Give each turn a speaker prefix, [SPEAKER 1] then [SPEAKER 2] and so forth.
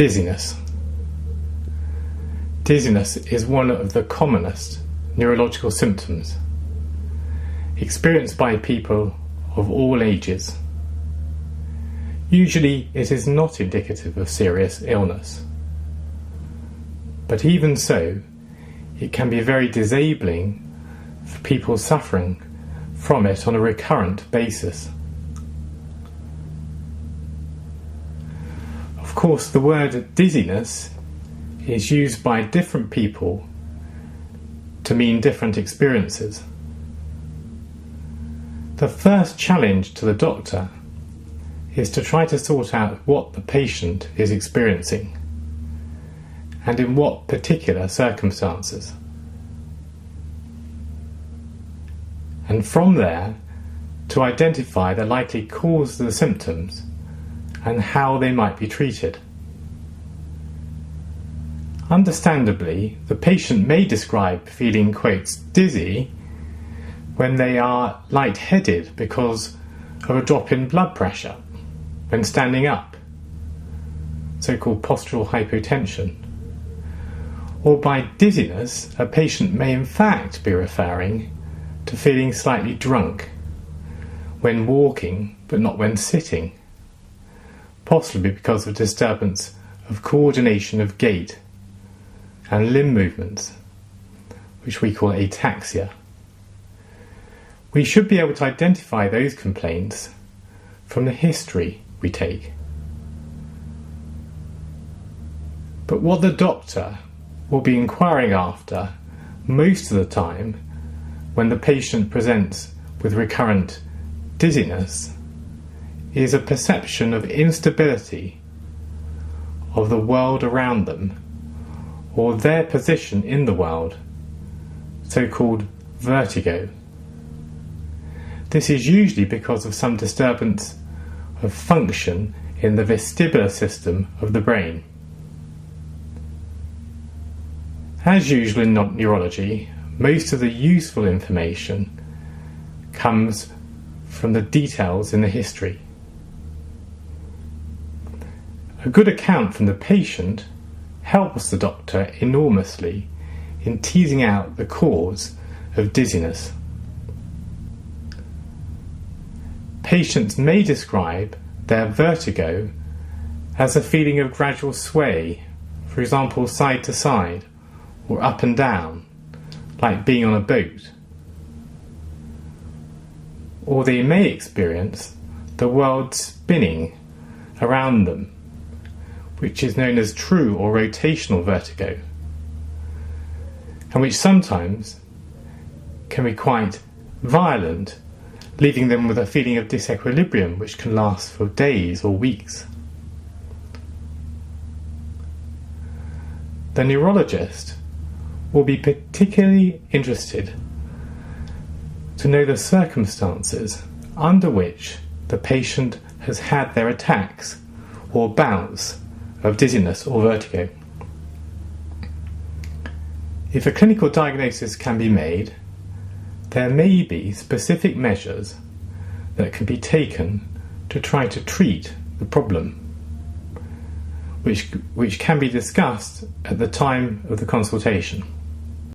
[SPEAKER 1] Dizziness. Dizziness is one of the commonest neurological symptoms experienced by people of all ages. Usually it is not indicative of serious illness, but even so, it can be very disabling for people suffering from it on a recurrent basis. Of course, the word dizziness is used by different people to mean different experiences. The first challenge to the doctor is to try to sort out what the patient is experiencing and in what particular circumstances. And from there, to identify the likely cause of the symptoms and how they might be treated. Understandably, the patient may describe feeling, quotes, dizzy when they are lightheaded because of a drop in blood pressure when standing up, so-called postural hypotension. Or by dizziness, a patient may in fact be referring to feeling slightly drunk when walking but not when sitting, possibly because of disturbance of coordination of gait and limb movements, which we call ataxia. We should be able to identify those complaints from the history we take. But what the doctor will be inquiring after most of the time when the patient presents with recurrent dizziness is a perception of instability of the world around them or their position in the world, so-called vertigo. This is usually because of some disturbance of function in the vestibular system of the brain. As usual in neurology, most of the useful information comes from the details in the history. A good account from the patient helps the doctor enormously in teasing out the cause of dizziness. Patients may describe their vertigo as a feeling of gradual sway, for example side to side or up and down, like being on a boat. Or they may experience the world spinning around them, which is known as true or rotational vertigo, and which sometimes can be quite violent, leaving them with a feeling of disequilibrium which can last for days or weeks. The neurologist will be particularly interested to know the circumstances under which the patient has had their attacks or bouts of dizziness or vertigo. If a clinical diagnosis can be made, there may be specific measures that can be taken to try to treat the problem, which can be discussed at the time of the consultation.